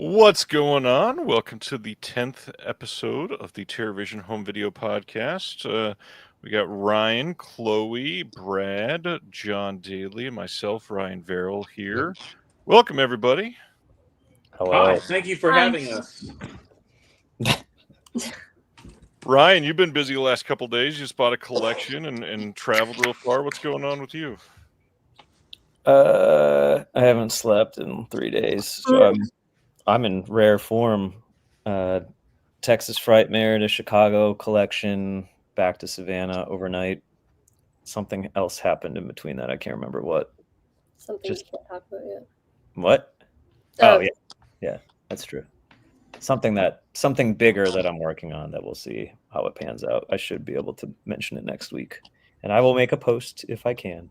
What's going on? Welcome to the 10th episode of the TerraVision Home Video Podcast. We got Ryan, Chloe, Brad, John Daly, and myself, Ryan Verrill, here. Welcome, everybody. Hello. Hi, thank you for having us. Ryan, you've been busy the last couple days. You just bought a collection and traveled real far. What's going on with you? I haven't slept in 3 days, so I'm in rare form. Texas Frightmare to Chicago collection, back to Savannah overnight. Something else happened in between that. I can't remember what. Something you can't talk about yet. What? Oh, yeah, that's true. Something bigger that I'm working on that we'll see how it pans out. I should be able to mention it next week, and I will make a post if I can.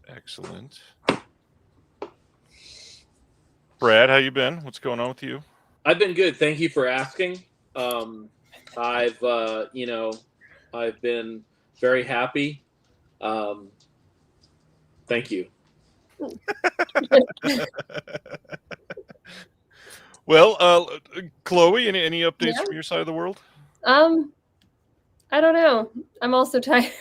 Excellent. Brad, how you been? What's going on with you? I've been good. Thank you for asking. I've been very happy. Thank you. Well, Chloe, any updates from your side of the world? I don't know. I'm also tired.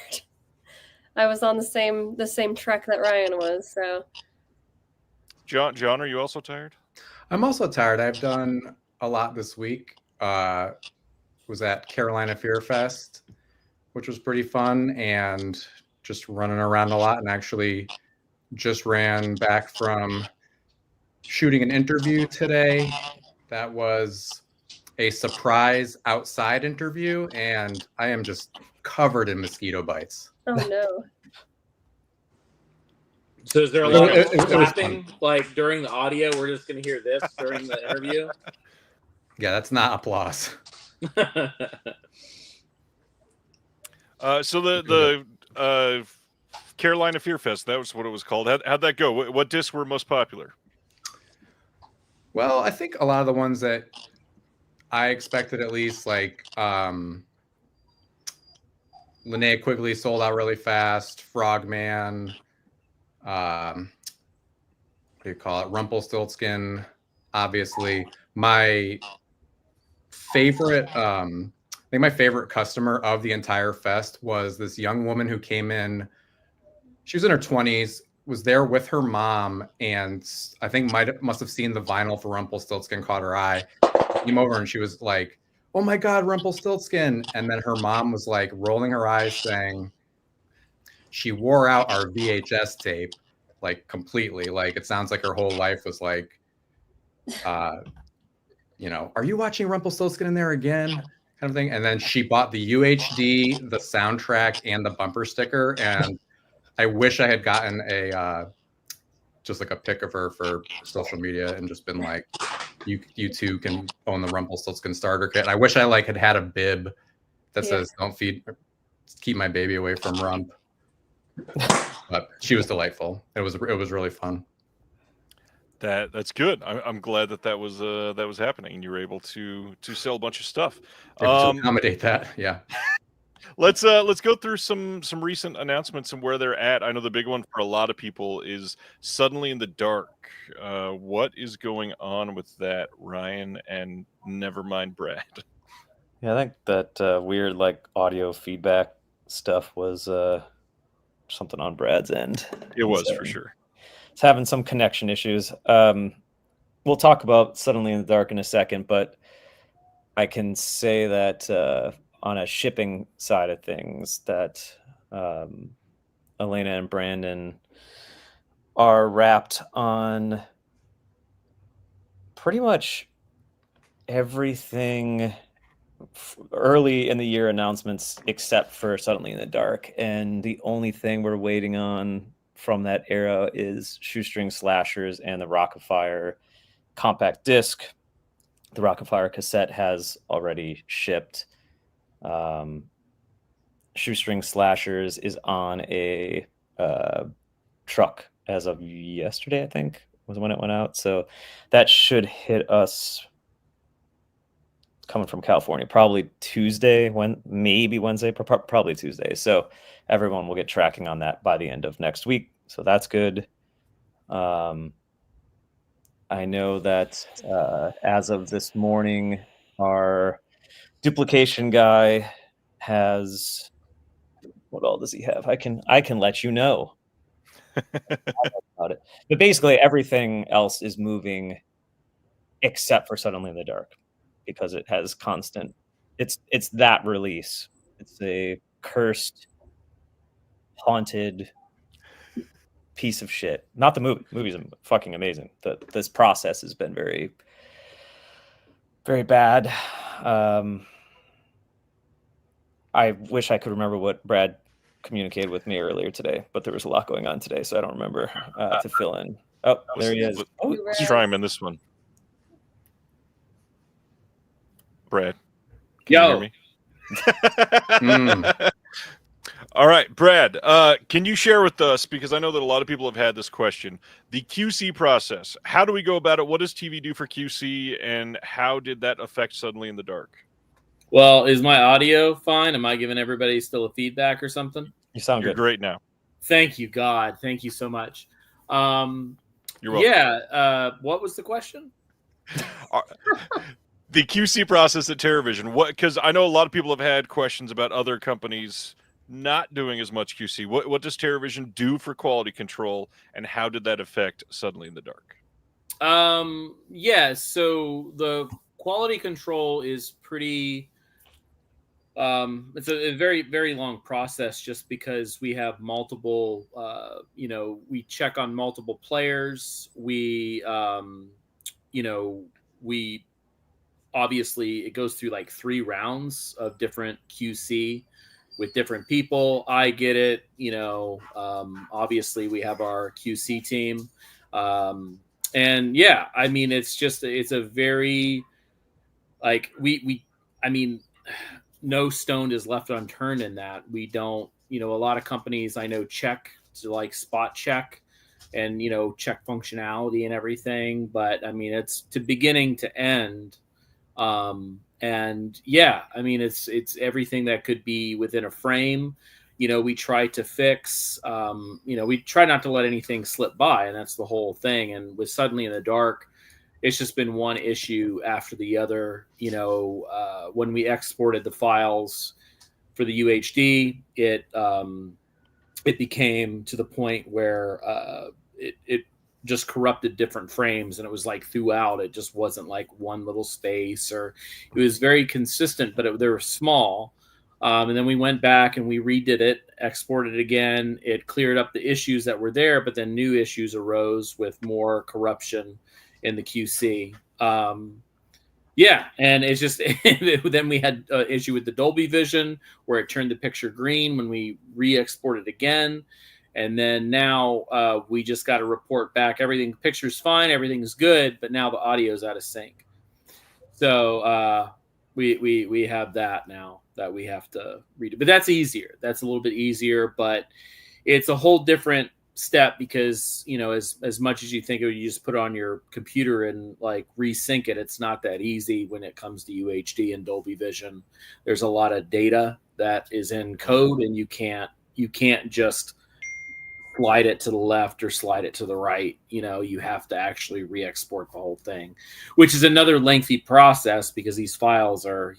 I was on the same trek that Ryan was, so. John, are you also tired? I'm also tired. I've done a lot this week. Was at Carolina Fear Fest, which was pretty fun, and just running around a lot, and actually just ran back from shooting an interview today. That was a surprise outside interview, and I am just covered in mosquito bites. Oh no. So is there a lot of clapping like during the audio? We're just going to hear this during the interview? Yeah, that's not applause. So the Carolina Fear Fest, that was what it was called. How'd that go? What discs were most popular? Well, I think a lot of the ones that I expected, at least, like Linnea Quigley sold out really fast. Frogman, what do you call it? Rumpelstiltskin, obviously. My favorite, I think my favorite customer of the entire fest was this young woman who came in. She was in her 20s, was there with her mom, and I think must have seen the vinyl for Rumpelstiltskin, caught her eye, came over, and she was like, "Oh my God, Rumpelstiltskin!" And then her mom was like rolling her eyes, saying she wore out our VHS tape like completely. Like it sounds like her whole life was like, are you watching Rumpelstiltskin in there again? Kind of thing. And then she bought the UHD, the soundtrack, and the bumper sticker. And I wish I had gotten just like a pic of her for social media and just been like, you two can own the Rumpelstiltskin starter kit. And I wish I had a bib that says keep my baby away from Rump. But she was delightful. It was really fun. That's good. I'm glad that was happening, and you were able to sell a bunch of stuff. To accommodate that, yeah. Let's go through some recent announcements and where they're at. I know the big one for a lot of people is Suddenly in the Dark. What is going on with that, Ryan? And never mind, Brad. Yeah, I think that weird audio feedback stuff was something on Brad's end. It was for sure. It's having some connection issues. We'll talk about Suddenly in the Dark in a second, but I can say that on a shipping side of things, that Elena and Brandon are wrapped on pretty much everything early in the year announcements except for Suddenly in the Dark. And the only thing we're waiting on from that era is Shoestring Slashers and the Rock-afire compact disc. The Rock-afire cassette has already shipped. Shoestring Slashers is on a truck as of yesterday, I think, was when it went out. So that should hit us coming from California, probably Tuesday, maybe Wednesday, probably Tuesday. So everyone will get tracking on that by the end of next week. So that's good. I know that as of this morning, our duplication guy has, what all does he have? I can let you know about it. But basically everything else is moving except for Suddenly in the Dark, because it has constant, it's that release. It's a cursed, haunted piece of shit. Not the movie. The movie's fucking amazing. This process has been very, very bad. I wish I could remember what Brad communicated with me earlier today, but there was a lot going on today, so I don't remember to fill in. Oh, there he is. Oh, Let's try him in this one. Brad, can you hear me? All right, Brad, can you share with us, because I know that a lot of people have had this question, the QC process. How do we go about it? What does TV do for QC, and how did that affect Suddenly in the Dark? Well, is my audio fine? Am I giving everybody still a feedback or something? You sound You're good. great now. Thank you, God. Thank you so much. You're welcome. Yeah. What was the question? The QC process at TerraVision. What? Because I know a lot of people have had questions about other companies not doing as much QC. What does TerraVision do for quality control, and how did that affect Suddenly in the Dark? Yeah. So the quality control is pretty. It's a very, very long process, just because we have multiple, we check on multiple players. We obviously it goes through like 3 rounds of different QC with different people. I get it. Obviously we have our QC team. And yeah, I mean, it's a very, like, no stone is left unturned in that. We don't, a lot of companies I know check to like spot check and, check functionality and everything. But I mean, it's to beginning to end. And yeah, I mean, it's everything that could be within a frame. We try to fix, we try not to let anything slip by, and that's the whole thing. And with Suddenly in the Dark, it's just been one issue after the other. When we exported the files for the UHD, it became to the point where it just corrupted different frames, and it was like throughout. It just wasn't like one little space, or it was very consistent, but they were small. And then we went back and we redid it, exported it again. It cleared up the issues that were there, but then new issues arose with more corruption in the QC. Yeah, and it's just then we had an issue with the Dolby Vision where it turned the picture green when we re-exported again. And then now we just got to report back everything. Picture's fine, everything's good, but now the audio's out of sync. So we have that now that we have to read it. But that's easier. That's a little bit easier, but it's a whole different step because, as much as you think you just put it on your computer and like resync it, it's not that easy when it comes to UHD and Dolby Vision. There's a lot of data that is in code, and you can't just slide it to the left or slide it to the right. You have to actually re-export the whole thing, which is another lengthy process because these files are,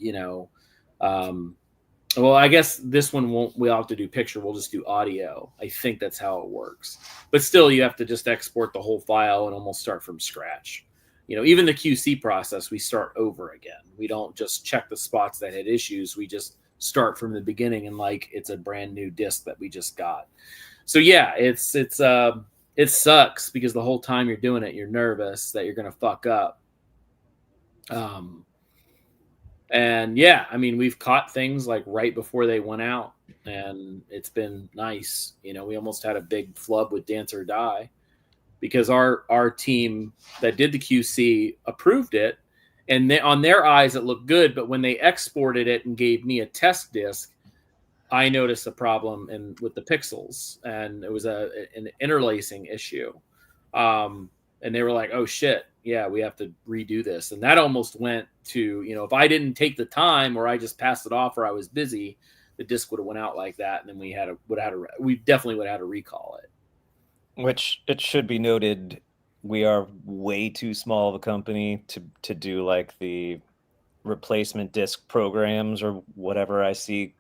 well, I guess this one we'll have to do picture. We'll just do audio. I think that's how it works. But still, you have to just export the whole file and almost start from scratch. Even the QC process, we start over again. We don't just check the spots that had issues. We just start from the beginning and like it's a brand new disc that we just got. So yeah, it sucks because the whole time you're doing it, you're nervous that you're going to fuck up. And yeah, I mean, we've caught things like right before they went out, and it's been nice. We almost had a big flub with Dance or Die because our team that did the QC approved it, and on their eyes it looked good, but when they exported it and gave me a test disc, I noticed a problem with the pixels, and it was an interlacing issue. And they were like, oh shit, yeah, we have to redo this. And that almost went to, if I didn't take the time or I just passed it off or I was busy, the disc would have went out like that. And then we definitely would have had to recall it. Which it should be noted, we are way too small of a company to do like the replacement disc programs or whatever I see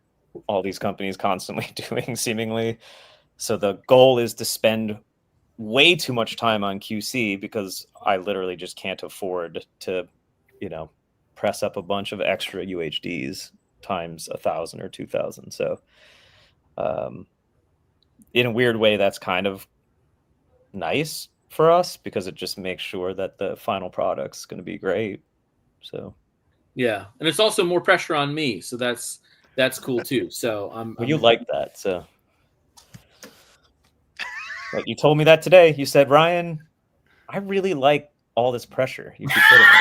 all these companies constantly doing seemingly. So the goal is to spend way too much time on QC because I literally just can't afford to, press up a bunch of extra UHDs times 1,000 or 2,000. So in a weird way, that's kind of nice for us because it just makes sure that the final product's going to be great. So Yeah, and it's also more pressure on me, so that's cool too. So you like that, so. But you told me that today. You said, Ryan, I really like all this pressure you keep putting on me.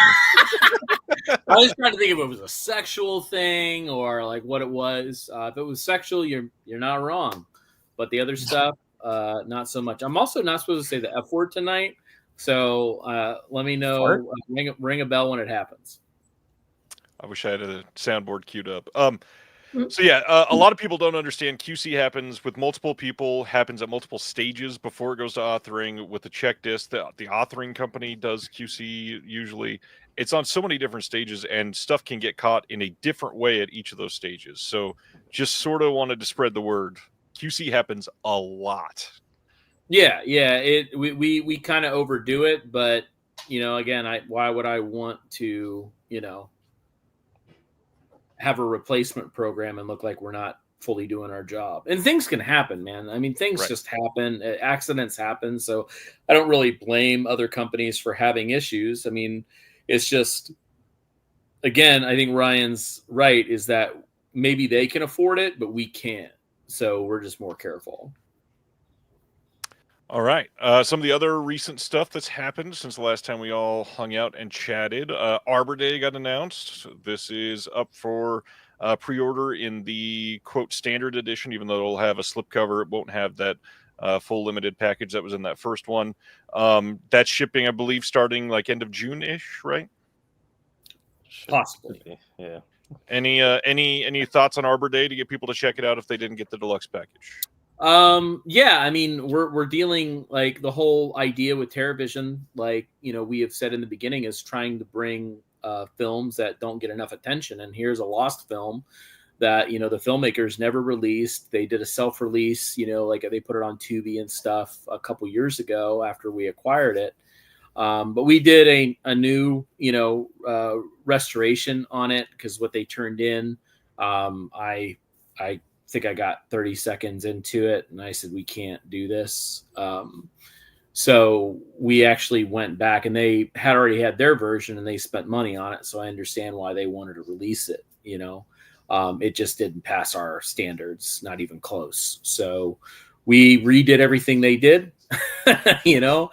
I was trying to think if it was a sexual thing or like what it was. If it was sexual, you're not wrong, but the other stuff, not so much. I'm also not supposed to say the F word tonight, so let me know. Ring a bell when it happens. I wish I had a soundboard queued up. So yeah, a lot of people don't understand QC happens with multiple people, happens at multiple stages before it goes to authoring. With the checklist, the authoring company does QC usually. It's on so many different stages, and stuff can get caught in a different way at each of those stages. So just sort of wanted to spread the word. QC happens a lot. Yeah. We kind of overdo it, but again, why would I want to have a replacement program and look like we're not fully doing our job? And things can happen, man. I mean, things just happen. Accidents happen. So I don't really blame other companies for having issues. I mean, it's just, again, I think Ryan's right, is that maybe they can afford it, but we can't. So we're just more careful. All right. Some of the other recent stuff that's happened since the last time we all hung out and chatted. Arbor Day got announced. This is up for pre-order in the quote standard edition, even though it'll have a slipcover. It won't have that full limited package that was in that first one. That's shipping, I believe, starting like end of June-ish, right? Possibly. Yeah. Any thoughts on Arbor Day to get people to check it out if they didn't get the deluxe package? Yeah, I mean, we're dealing, like, the whole idea with TerraVision, like, we have said in the beginning, is trying to bring films that don't get enough attention. And here's a lost film that, the filmmakers never released. They did a self-release, like they put it on Tubi and stuff a couple years ago after we acquired it. But we did a new, restoration on it, because what they turned in, I think I got 30 seconds into it and I said, we can't do this. So we actually went back, and they had already had their version and they spent money on it. So I understand why they wanted to release it. It just didn't pass our standards, not even close. So we redid everything they did, yeah,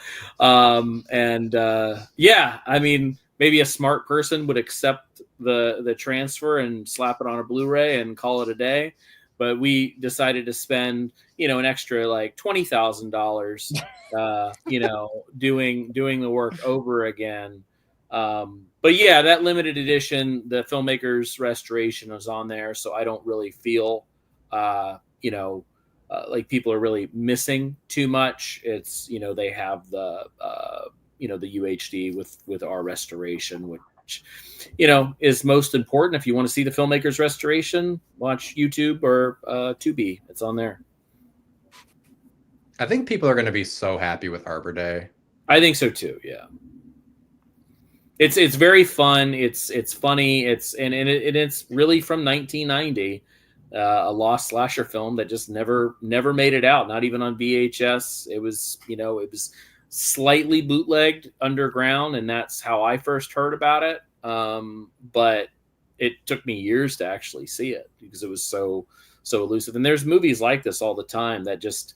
I mean, maybe a smart person would accept the transfer and slap it on a Blu-ray and call it a day. But we decided to spend, an extra like $20,000, doing the work over again. But yeah, that limited edition, the filmmaker's restoration was on there, so I don't really feel, like people are really missing too much. It's, they have the, the UHD with our restoration, which, is most important. If you want to see the filmmaker's restoration, watch YouTube or Tubi. It's on there. I think people are going to be so happy with Arbor Day. I think so too. Yeah. It's very fun. It's funny. It's really from 1990, a lost slasher film that just never made it out. Not even on VHS. It was, it was slightly bootlegged underground, and that's how I first heard about it. But it took me years to actually see it because it was so elusive. And there's movies like this all the time that just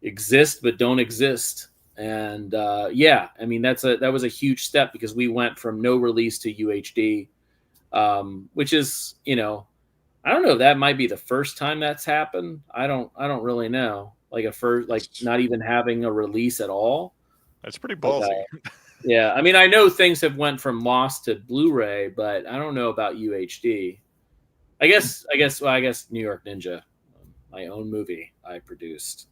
exist but don't exist. And yeah, I mean, that was a huge step, because we went from no release to UHD, which is, I don't know, that might be the first time that's happened. I don't really know. Like not even having a release at all. That's pretty ballsy. Yeah, I mean, I know things have went from lost to Blu-ray, but I don't know about UHD. I guess New York Ninja, my own movie I produced.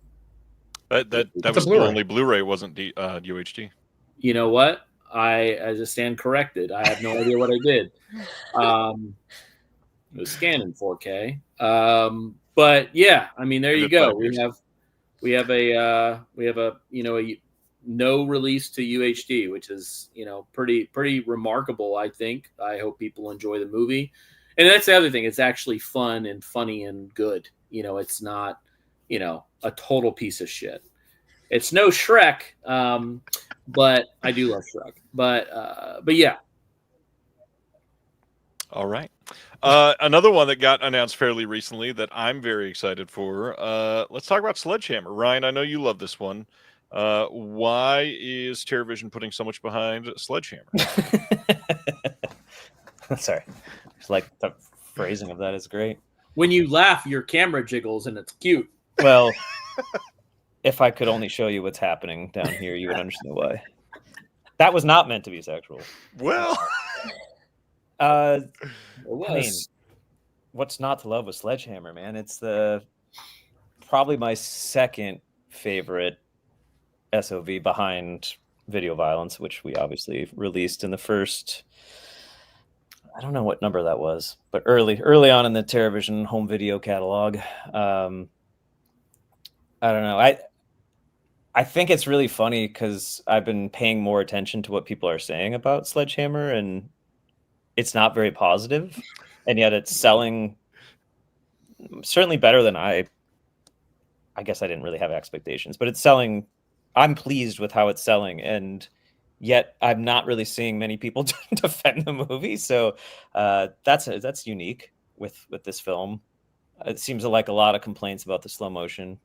That was the only Blu-ray, wasn't UHD. you know what? I just stand corrected. I have no idea what I did. It was scanned in 4K. But yeah, I mean, there Give you it go. 5 years. We have a a no release to UHD, which is pretty remarkable. I think. I hope people enjoy the movie, and that's the other thing. It's actually fun and funny and good. It's not a total piece of shit. It's no Shrek, but I do love Shrek. But yeah. All right. Another one that got announced fairly recently that I'm very excited for. Let's talk about Sledgehammer. Ryan, I know you love this one. Why is TerraVision putting so much behind Sledgehammer? Sorry. It's like the phrasing of that is great. When you laugh, your camera jiggles and it's cute. Well, if I could only show you what's happening down here, you would understand why. That was not meant to be sexual. Well, I It was. mean, what's not to love with Sledgehammer, man? It's probably my second favorite SOV behind Video Violence, which we obviously released in the first. I don't know what number that was, but early on in the TerraVision home video catalog. I don't know. I think it's really funny because I've been paying more attention to what people are saying about Sledgehammer, and it's not very positive, and yet it's selling certainly better than I guess I didn't really have expectations, but it's selling. I'm pleased with how it's selling, and yet I'm not really seeing many people defend the movie. So that's unique with this film. It seems like a lot of complaints about the slow motion,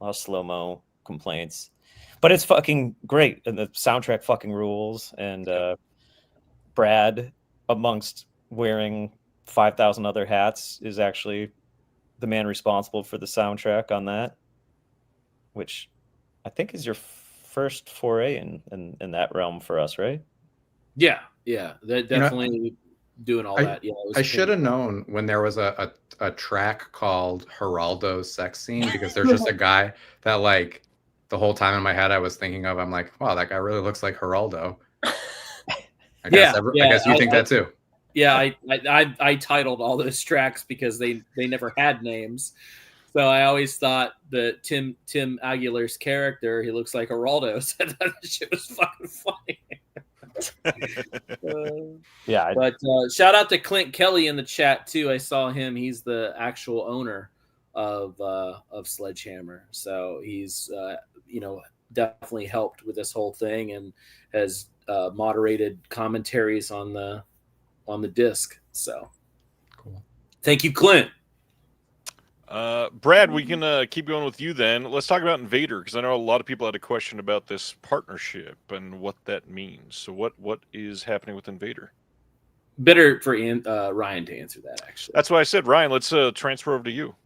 a lot of slow-mo complaints, but it's fucking great, and the soundtrack fucking rules. And Brad, amongst wearing 5,000 other hats, is actually the man responsible for the soundtrack on that, which I think is your first foray in that realm for us, right? Yeah, that definitely doing all that. Yeah, I should have known when there was a track called Geraldo's sex scene, because there's just a guy that, like, the whole time in my head I was thinking of, I'm like, wow, that guy really looks like Geraldo. I guess you think that too. Yeah, I titled all those tracks because they never had names. So I always thought that Tim Aguilar's character, he looks like Geraldo. So that shit was fucking funny. Yeah. But shout out to Clint Kelly in the chat too. I saw him. He's the actual owner of Sledgehammer. So he's definitely helped with this whole thing and has moderated commentaries on the disc. So cool. Thank you, Clint. Brad, we can keep going with you then. Let's talk about Invader, because I know a lot of people had a question about this partnership and what that means. So what is happening with Invader? Better for Ryan to answer that, actually. That's why I said, Ryan, let's transfer over to you.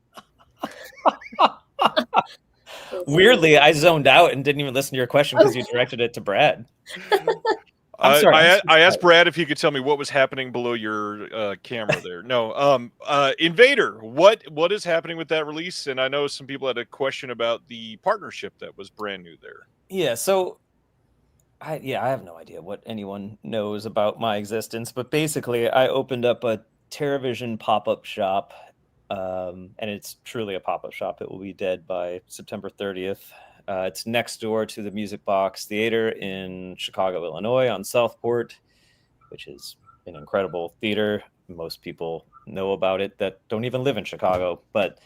Weirdly, I zoned out and didn't even listen to your question because you directed it to Brad. I asked Brad if he could tell me what was happening below your camera there. No, Invader. What is happening with that release? And I know some people had a question about the partnership that was brand new there. Yeah, so I have no idea what anyone knows about my existence, but basically, I opened up a TerraVision pop-up shop, and it's truly a pop-up shop. It will be dead by September 30th. It's next door to the Music Box Theater in Chicago, Illinois, on Southport, which is an incredible theater. Most people know about it that don't even live in Chicago, but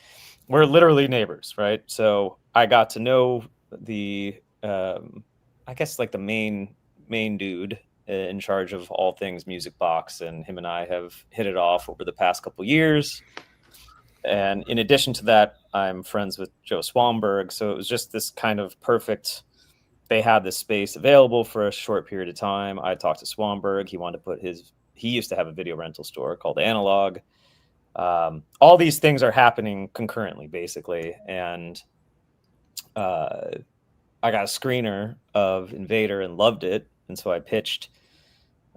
we're literally neighbors, right? So I got to know the, I guess, like the main dude in charge of all things Music Box, and him and I have hit it off over the past couple years. And in addition to that, I'm friends with Joe Swanberg. So it was just this kind of perfect. They had this space available for a short period of time. I talked to Swanberg. He wanted to put he used to have a video rental store called Analog. All these things are happening concurrently, basically. And I got a screener of Invader and loved it. And so I pitched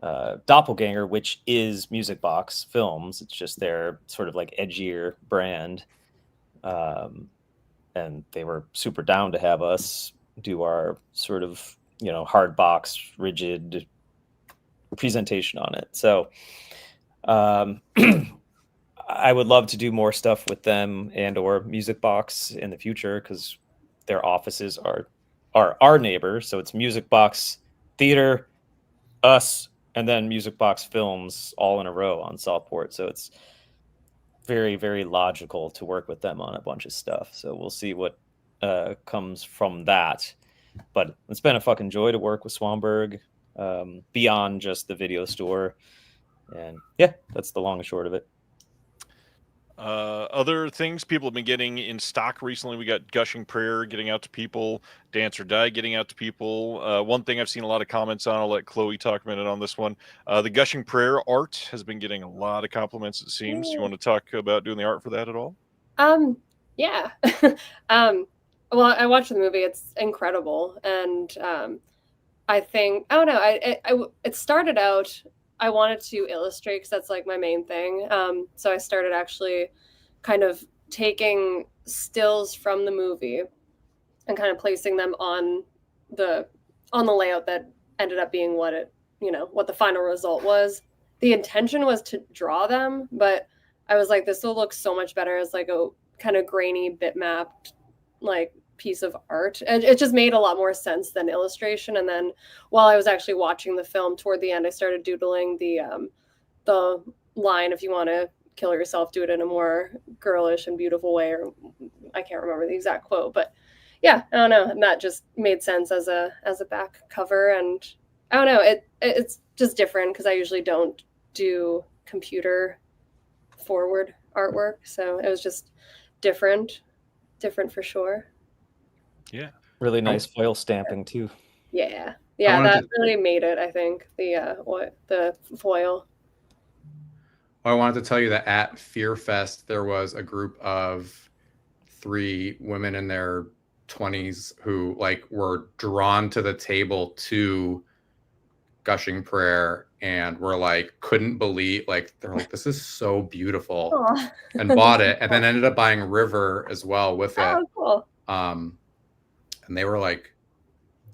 Doppelganger, which is Music Box Films. It's just their sort of like edgier brand. And they were super down to have us do our sort of hard box, rigid presentation on it. So I would love to do more stuff with them and or Music Box in the future, because their offices are our neighbors. So it's Music Box Theater, us, and then Music Box Films all in a row on Southport. So it's very, very logical to work with them on a bunch of stuff. So we'll see what comes from that. But it's been a fucking joy to work with Swanberg, beyond just the video store. And yeah, that's the long and short of it. Other things people have been getting in stock recently, we got Gushing Prayer getting out to people, Dance or Die getting out to people. One thing I've seen a lot of comments on, I'll let Chloe talk a minute on this one. The Gushing Prayer art has been getting a lot of compliments, it seems. You want to talk about doing the art for that at all? Yeah. Well, I watched the movie. It's incredible. And I think, I don't know, it started out, I wanted to illustrate because that's like my main thing. So I started actually kind of taking stills from the movie and kind of placing them on the layout that ended up being what the final result was. The intention was to draw them, but I was like, this will look so much better as like a kind of grainy bitmapped like piece of art, and it just made a lot more sense than illustration. And then while I was actually watching the film, toward the end I started doodling the line, if you want to kill yourself, do it in a more girlish and beautiful way, or I can't remember the exact quote, but yeah, I don't know, and that just made sense as a back cover. And I don't know, it's just different because I usually don't do computer forward artwork, so it was just different for sure. Yeah, really nice foil stamping too. Yeah, that really made it, I think, the foil. Well, I wanted to tell you that at Fear Fest there was a group of 3 women in their 20s who like were drawn to the table to Gushing Prayer and were like, couldn't believe, like, they're like, this is so beautiful. Aww. And bought it, and then ended up buying River as well with it. Oh, cool. And they were like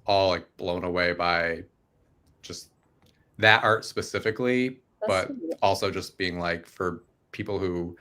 all like blown away by just that art specifically. That's but sweet. Also just being like, for people who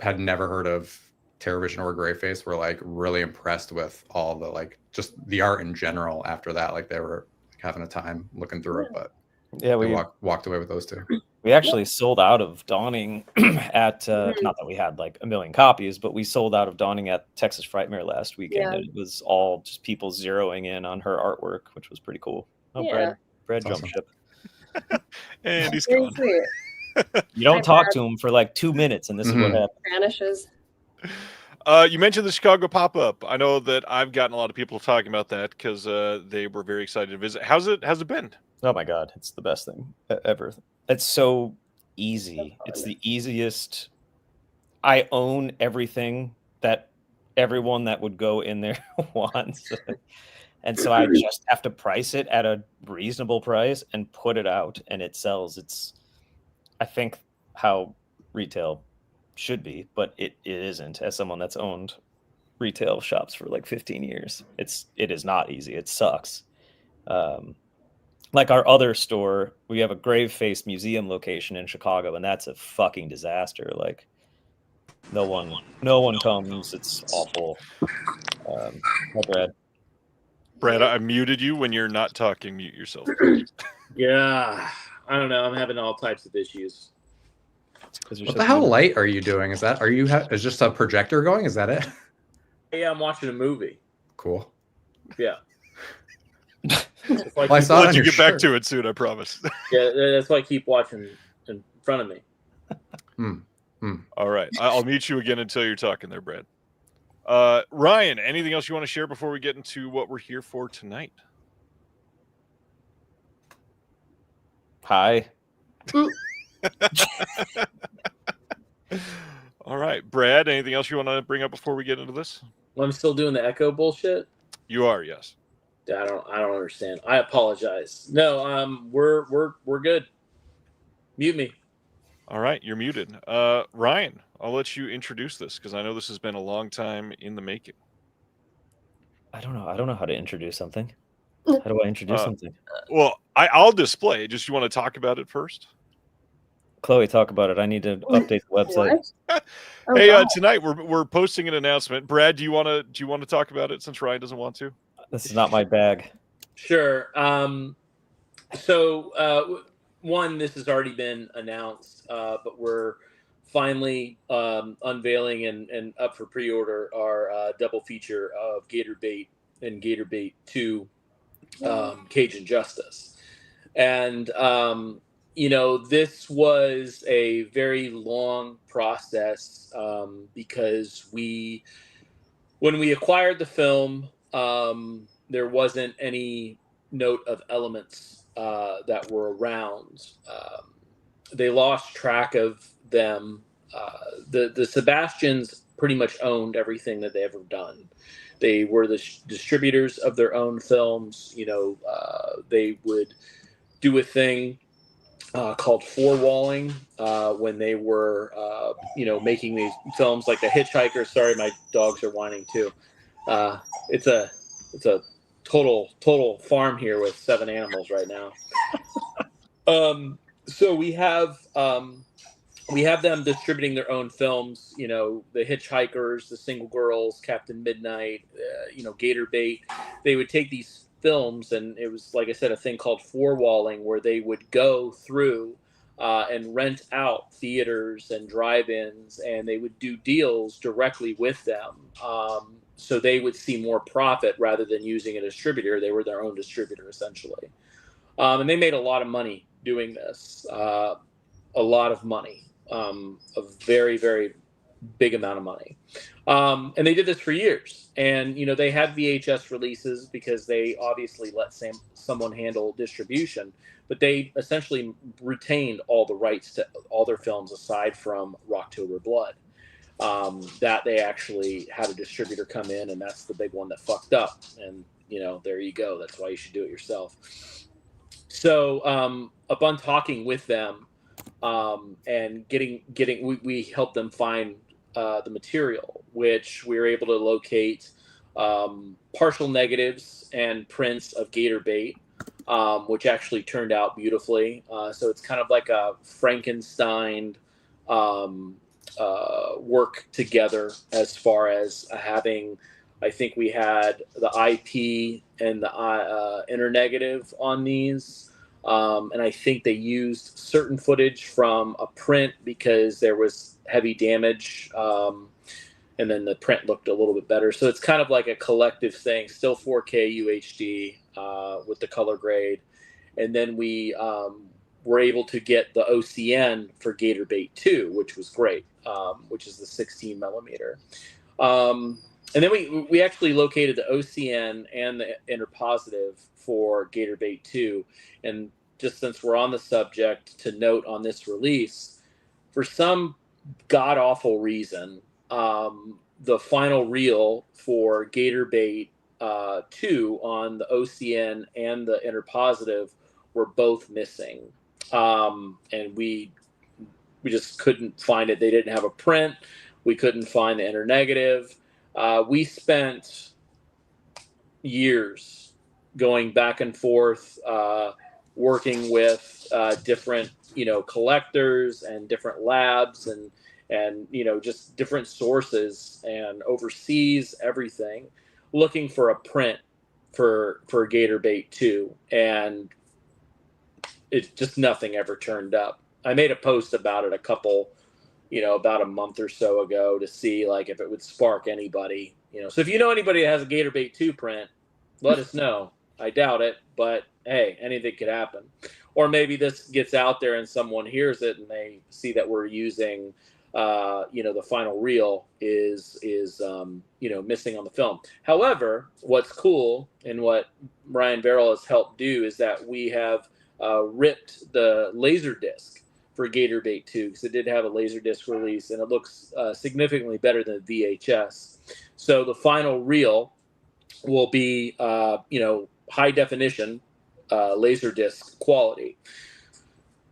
had never heard of TerrorVision or Greyface, were like really impressed with all the like just the art in general after that. Like they were like having a time looking through it, but yeah, we walked away with those 2. We actually sold out of Dawning at not that we had like a million copies, but we sold out of Dawning at Texas Frightmare last weekend. Yeah. And it was all just people zeroing in on her artwork, which was pretty cool. Oh, yeah. Brad jumped awesome. Ship. And he's gone. You don't talk to him for like 2 minutes, and this is what happens. Vanishes. You mentioned the Chicago pop-up. I know that I've gotten a lot of people talking about that because they were very excited to visit. How's it been? Oh my God, it's the best thing ever. It's so easy. It's the easiest. I own everything that everyone that would go in there wants. And so I just have to price it at a reasonable price and put it out, and it sells. It's, I think, how retail should be, but it isn't. As someone that's owned retail shops for like 15 years, it is not easy. It sucks. Like our other store, we have a Graveface museum location in Chicago, and that's a fucking disaster. Like no one comes. It's awful. Brad, I muted you. When you're not talking, mute yourself. Yeah, I don't know. I'm having all types of issues. What the hell light are you doing? Is just a projector going? Is that it? Yeah, I'm watching a movie. Cool. Yeah. Well, I saw it on your shirt. Back to it soon, I promise. Yeah, that's why I keep watching in front of me. All right. I'll mute you again until you're talking there, Brad. Ryan, anything else you want to share before we get into what we're here for tonight? Hi. All right. Brad, anything else you want to bring up before we get into this? I'm still doing the echo bullshit? You are, yes. I don't understand. I apologize. No, we're good. Mute me. All right, you're muted. Ryan, I'll let you introduce this because I know this has been a long time in the making. I don't know how to introduce something. How do I introduce Uh, something? Well, I'll display. Just you want to talk about it first? Chloe, talk about it. I need to update the website. What? Oh, Hey, God. tonight we're posting an announcement. Brad, do you want to talk about it since Ryan doesn't want to? This is not my bag. Sure. One, this has already been announced, but we're finally unveiling and up for pre-order our double feature of Gator Bait and Gator Bait 2 Cajun Justice. And, this was a very long process because when we acquired the film, there wasn't any note of elements that were around. They lost track of them. The Sebastians pretty much owned everything that they ever done. They were the distributors of their own films. They would do a thing called four-walling when they were, making these films like The Hitchhiker. Sorry, my dogs are whining too. It's a total farm here with 7 animals right now. So we have them distributing their own films. The Hitchhikers, The Single Girls, Captain Midnight, Gator Bait. They would take these films, and it was, like I said, a thing called four-walling, where they would go through and rent out theaters and drive-ins, and they would do deals directly with them. So they would see more profit rather than using a distributor. They were their own distributor, essentially. And they made a lot of money doing this, a lot of money, a very, very big amount of money. And they did this for years. And, they had VHS releases because they obviously let someone handle distribution, but they essentially retained all the rights to all their films aside from Rocktober Blood. That they actually had a distributor come in, and that's the big one that fucked up. And, there you go. That's why you should do it yourself. So upon talking with them and we helped them find the material, which we were able to locate partial negatives and prints of Gator Bait, which actually turned out beautifully. So it's kind of like a Frankenstein work together as far as having, I think we had the IP and the inner negative on these. And I think they used certain footage from a print because there was heavy damage. And then the print looked a little bit better. So it's kind of like a collective thing, still 4K UHD with the color grade. And then we were able to get the OCN for Gator Bait 2, which was great, which is the 16 millimeter. And then we actually located the OCN and the interpositive for Gator Bait 2. And just since we're on the subject, to note on this release, for some god-awful reason, the final reel for Gator Bait 2 on the OCN and the interpositive were both missing. And we just couldn't find it. They didn't have a print. We couldn't find the inner negative. We spent years going back and forth, working with different, collectors and different labs and just different sources and overseas everything, looking for a print for Gator Bait 2, and it's just nothing ever turned up. I made a post about it about a month or so ago to see like if it would spark anybody, So if you know anybody that has a Gator Bait 2 print, let us know. I doubt it, but hey, anything could happen. Or maybe this gets out there and someone hears it and they see that we're using, the final reel is missing on the film. However, what's cool and what Ryan Verrill has helped do is that we have ripped the Laserdisc for Gator Bait 2 because it did have a Laserdisc release and it looks significantly better than VHS. So the final reel will be, high definition Laserdisc quality.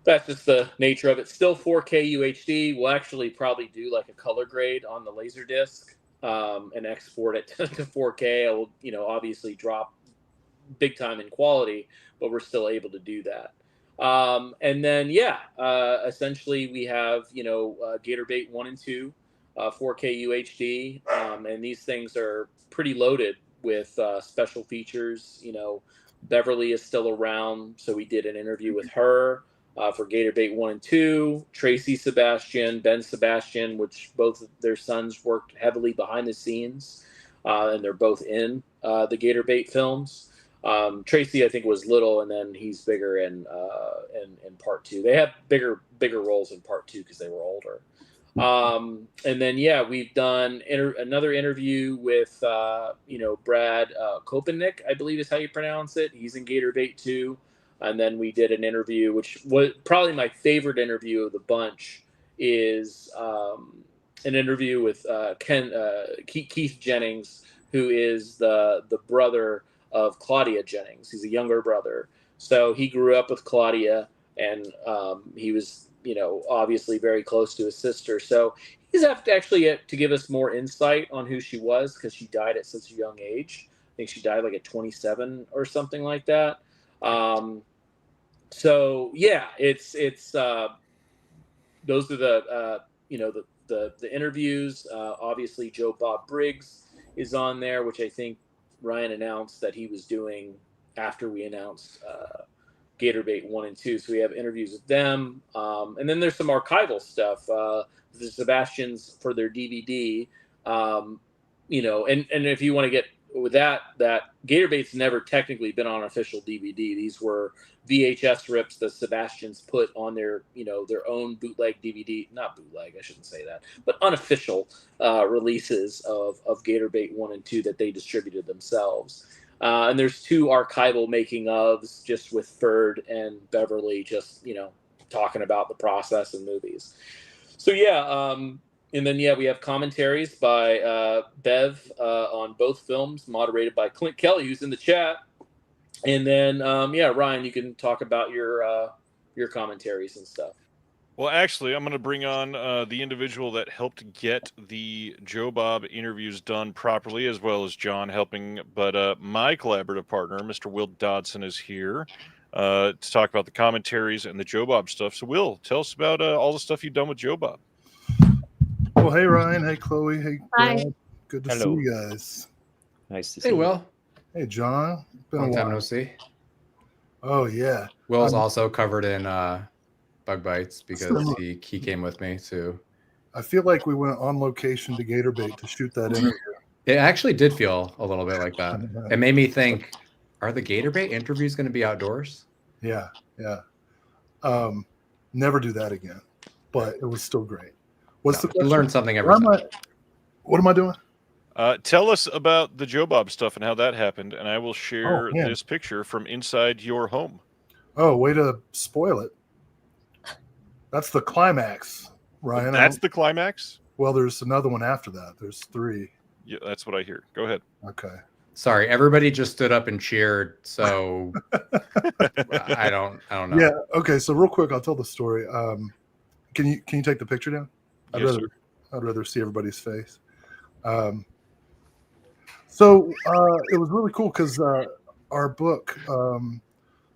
That's just the nature of it. Still 4K UHD. We'll actually probably do like a color grade on the Laserdisc and export it to 4K. I will, obviously drop big time in quality, but we're still able to do that. And then, essentially we have, Gator Bait 1 and 2, 4K UHD. And these things are pretty loaded with special features. Beverly is still around, so we did an interview with her for Gator Bait 1 and 2. Tracy Sebastian, Ben Sebastian, which both of their sons worked heavily behind the scenes, and they're both in the Gator Bait films. Tracy, I think, was little, and then he's bigger in part 2. They have bigger roles in part 2 because they were older. And then we've done another interview with Brad Kopenik, I believe is how you pronounce it. He's in Gator Bait 2. And then we did an interview, which was probably my favorite interview of the bunch, is an interview with Keith Jennings, who is the brother of Claudia Jennings. He's a younger brother. So he grew up with Claudia, and he was, obviously very close to his sister. So he's actually to give us more insight on who she was, because she died at such a young age. I think she died like at 27 or something like that. It's those are the interviews. Obviously Joe Bob Briggs is on there, which I think Ryan announced that he was doing after we announced Gator Bait 1 and 2. So we have interviews with them. And then there's some archival stuff. The Sebastians for their DVD. And if you want to get with that Gator Bait's never technically been on official DVD. These were VHS rips the Sebastians put on their own bootleg DVD, not bootleg, I shouldn't say that, but unofficial releases of Gator Bait 1 and 2 that they distributed themselves. And there's 2 archival making ofs just with Ferd and Beverly, just talking about the process and movies. So and then we have commentaries by Bev on both films, moderated by Clint Kelly, who's in the chat. And then Ryan, you can talk about your commentaries and stuff. Well, actually, I'm going to bring on the individual that helped get the Joe Bob interviews done properly, as well as John helping. But my collaborative partner, Mr. Will Dodson, is here to talk about the commentaries and the Joe Bob stuff. So, Will, tell us about all the stuff you've done with Joe Bob. Well, hey, Ryan. Hey, Chloe. Hey, Hi. Brad. Good to Hello. see you guys. Nice to see Hey, you. Will. Hey, John. Been Long a time while. no see. Oh, yeah. Will's also covered in Bug Bites because Similar. he came with me too. I feel like we went on location to Gator Bait to shoot that interview. It actually did feel a little bit like that. It made me think, are the Gator Bait interviews going to be outdoors? Yeah. Never do that again. But it was still great. What's the You question? learn something every Where am time. What am I doing? Tell us about the Joe Bob stuff and how that happened, and I will share man. this picture from inside your home. Oh, way to spoil it. That's the climax, Ryan. That's the climax? Well, there's another one after that. There's 3. Yeah, that's what I hear. Go ahead. Okay. Sorry, everybody just stood up and cheered. So I don't know. Yeah. Okay. So real quick, I'll tell the story. Can you take the picture down? Yes, sir. I'd rather see everybody's face. So it was really cool because our book,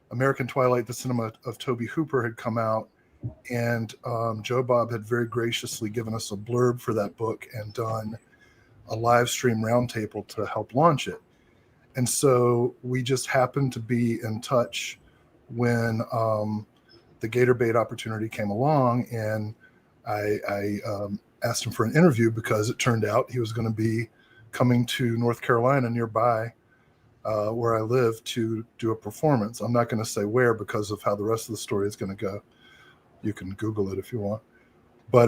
American Twilight: The Cinema of Toby Hooper, had come out, and Joe Bob had very graciously given us a blurb for that book and done a live stream roundtable to help launch it. And so we just happened to be in touch when the Gator Bait opportunity came along, and I asked him for an interview because it turned out he was going to be coming to North Carolina nearby where I live to do a performance. I'm not going to say where because of how the rest of the story is going to go. You can Google it if you want. But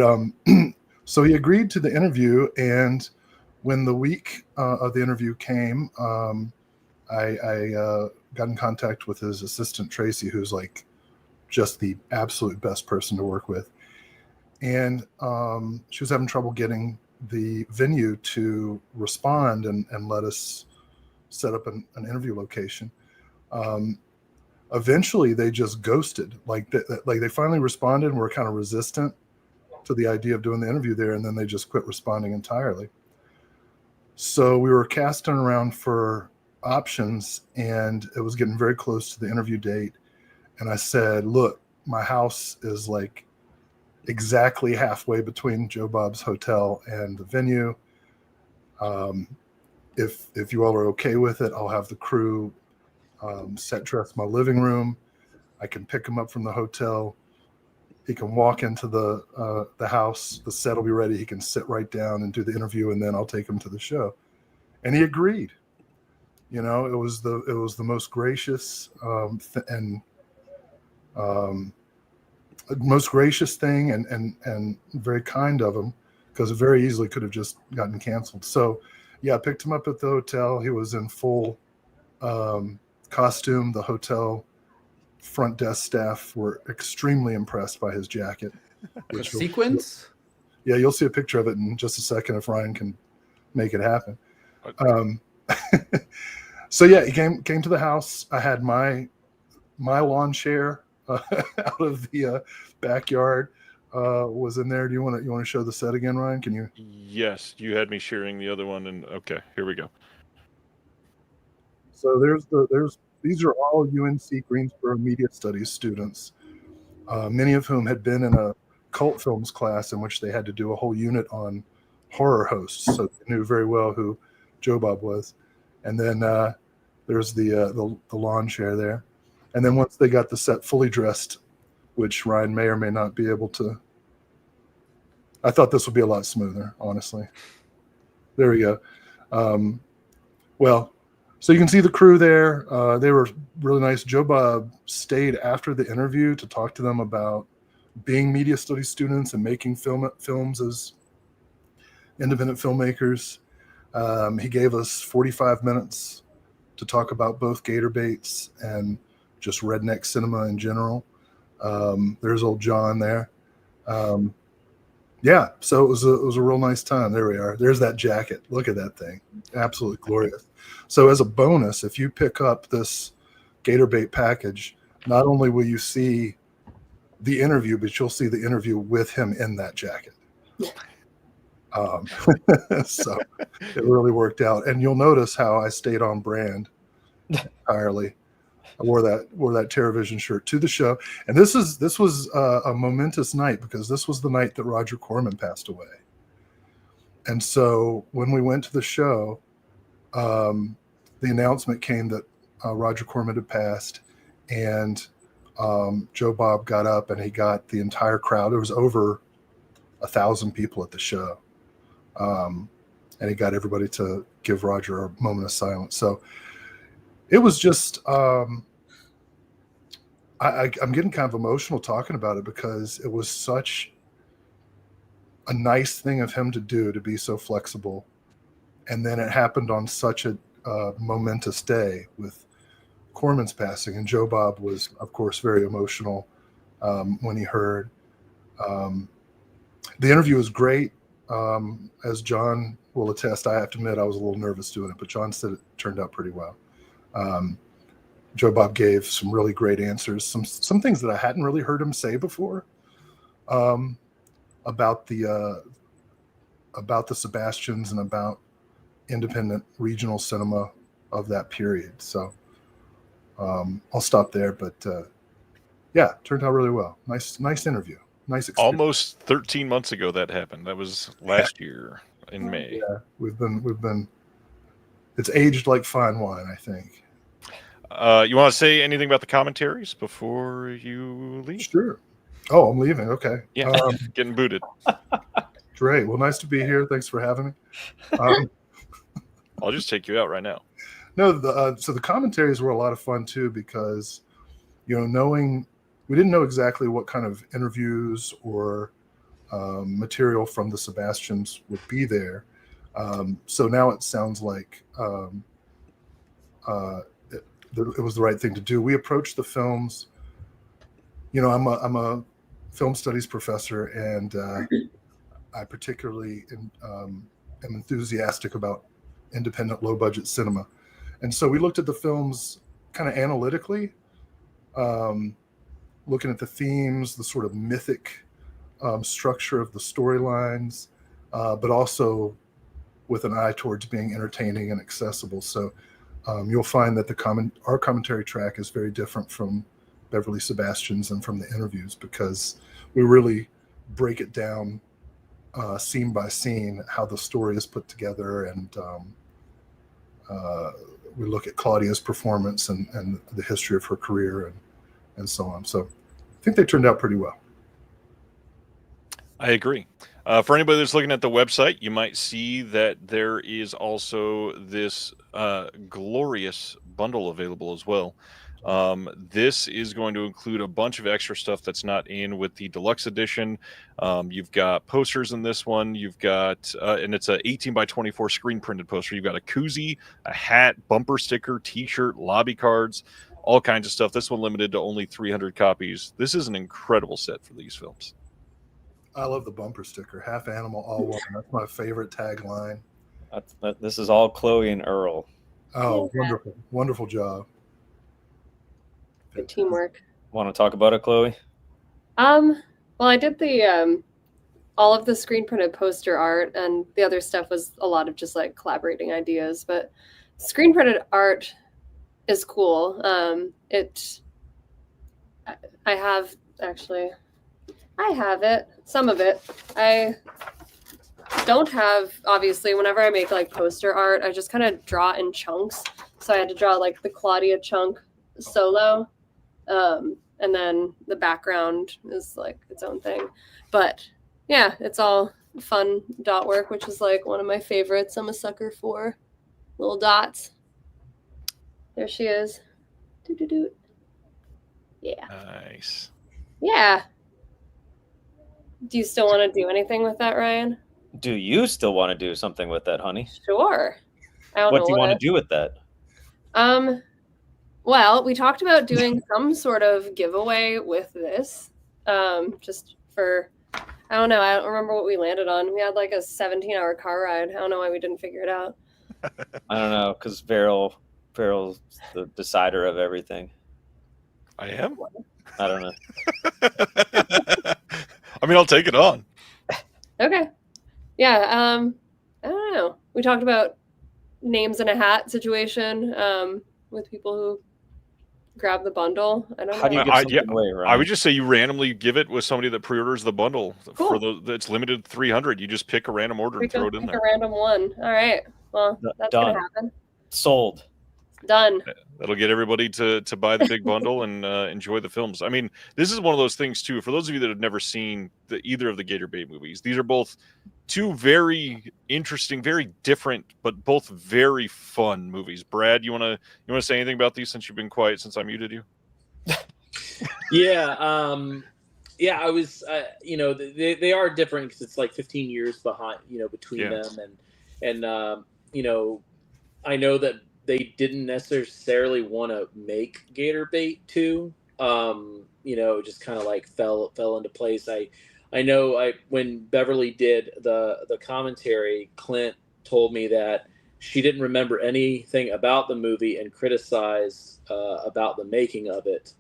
so he agreed to the interview, and when the week of the interview came, I got in contact with his assistant, Tracy, who's like just the absolute best person to work with. And she was having trouble getting the venue to respond and let us set up an interview location. Eventually, they just ghosted. Like they finally responded and were kind of resistant to the idea of doing the interview there, and then they just quit responding entirely. So we were casting around for options, and it was getting very close to the interview date. And I said, look, my house is like exactly halfway between Joe Bob's hotel and the venue. If you all are okay with it, I'll have the crew set dress my living room. I can pick him up from the hotel. He can walk into the house. The set will be ready. He can sit right down and do the interview, and then I'll take him to the show. And he agreed. You know, it was the most gracious most gracious thing, and very kind of him, because it very easily could have just gotten canceled. So yeah, I picked him up at the hotel. He was in full costume. The hotel front desk staff were extremely impressed by his jacket. The sequins? Yeah, you'll see a picture of it in just a second if Ryan can make it happen. So yeah, he came to the house. I had my lawn chair out of the backyard was in there. Do you want to show the set again, Ryan? Can you? Yes, you had me sharing the other one, and okay, here we go. So these are all UNC Greensboro Media Studies students, many of whom had been in a cult films class in which they had to do a whole unit on horror hosts, so they knew very well who Joe Bob was. And then there's the lawn chair there. And then once they got the set fully dressed, which Ryan may or may not be able to, I thought this would be a lot smoother, honestly. There we go. Well, so you can see the crew there. They were really nice. Joe Bob stayed after the interview to talk to them about being media studies students and making films as independent filmmakers. He gave us 45 minutes to talk about both Gator Baits and just redneck cinema in general. There's old John there. Yeah, so it was a real nice time. There we are. There's that jacket. Look at that thing. Absolutely glorious. So as a bonus, if you pick up this Gator Bait package, not only will you see the interview, but you'll see the interview with him in that jacket. So it really worked out. And you'll notice how I stayed on brand entirely. I wore that TerraVision shirt to the show. And this was a momentous night, because this was the night that Roger Corman passed away. And so when we went to the show, the announcement came that Roger Corman had passed, and Joe Bob got up and he got the entire crowd. There was over 1,000 people at the show. And he got everybody to give Roger a moment of silence. So it was just, I'm getting kind of emotional talking about it, because it was such a nice thing of him to do, to be so flexible. And then it happened on such a momentous day with Corman's passing. And Joe Bob was, of course, very emotional when he heard. The interview was great. As John will attest, I have to admit I was a little nervous doing it, but John said it turned out pretty well. Joe Bob gave some really great answers, some things that I hadn't really heard him say before, about the Sebastians and about independent regional cinema of that period. So I'll stop there, but yeah, turned out really well. Nice interview. Nice experience. Almost 13 months ago that happened. That was last year in May. Yeah, we've been. It's aged like fine wine, I think. You want to say anything about the commentaries before you leave? Sure. Oh, I'm leaving. Okay. Yeah, getting booted. Great. Well, nice to be here. Thanks for having me. I'll just take you out right now. No, so the commentaries were a lot of fun too, because, knowing we didn't know exactly what kind of interviews or material from the Sebastians would be there. So now it sounds like it was the right thing to do. We approached the films. I'm a film studies professor, and I particularly am enthusiastic about independent, low-budget cinema. And so we looked at the films kind of analytically, looking at the themes, the sort of mythic structure of the storylines, but also with an eye towards being entertaining and accessible. So you'll find that our commentary track is very different from Beverly Sebastian's and from the interviews, because we really break it down scene by scene, how the story is put together, and we look at Claudia's performance and the history of her career and so on. So I think they turned out pretty well. I agree. For anybody that's looking at the website, you might see that there is also this glorious bundle available as well. This is going to include a bunch of extra stuff that's not in with the deluxe edition. You've got posters in this one. You've got, and it's a 18 by 24 screen printed poster. You've got a koozie, a hat, bumper sticker, t-shirt, lobby cards, all kinds of stuff. This one limited to only 300 copies. This is an incredible set for these films. I love the bumper sticker, half animal, all woman. That's my favorite tagline. This is all Chloe and Earl. Oh, Yeah. wonderful. Wonderful job. Good teamwork. Want to talk about it, Chloe? Well, I did the all of the screen printed poster art, and the other stuff was a lot of just like collaborating ideas. But screen printed art is cool. I have it, some of it. I don't have, obviously, whenever I make like poster art, I just kind of draw in chunks. So I had to draw like the Claudia chunk solo. And then the background is like its own thing. But yeah, it's all fun dot work, which is like one of my favorites. I'm a sucker for little dots. There she is. Doo-doo-doo. Yeah. Nice. Yeah. Do you still want to do anything with that, Ryan? Do you still want to do something with that, honey? Sure. I don't know What do you want to do with that? Well, we talked about doing some sort of giveaway with this. Just for, I don't know. I don't remember what we landed on. We had like a 17-hour car ride. I don't know why we didn't figure it out. I don't know, because Farrell's the decider of everything. I am. I don't know. I mean, I'll take it on. Okay. Yeah. I don't know. We talked about names in a hat situation with people who grab the bundle. I don't know. How do you give something away, Ryan? I would just say you randomly give it with somebody that pre-orders the bundle Cool. for it's limited 300. You just pick a random order and throw it in pick there. a random one. All right. Well, that's Done. gonna happen. Sold. Done. That'll get everybody to buy the big bundle and enjoy the films. I mean, this is one of those things too. For those of you that have never seen either of the Gator Bait movies, these are both two very interesting, very different, but both very fun movies. Brad, you wanna say anything about these since you've been quiet since I muted you? Yeah, I was, they are different because it's like 15 years behind, between them, and I know that they didn't necessarily want to make Gator Bait 2. Just kind of like fell into place. I know when Beverly did the commentary, Clint told me that she didn't remember anything about the movie and criticized about the making of it,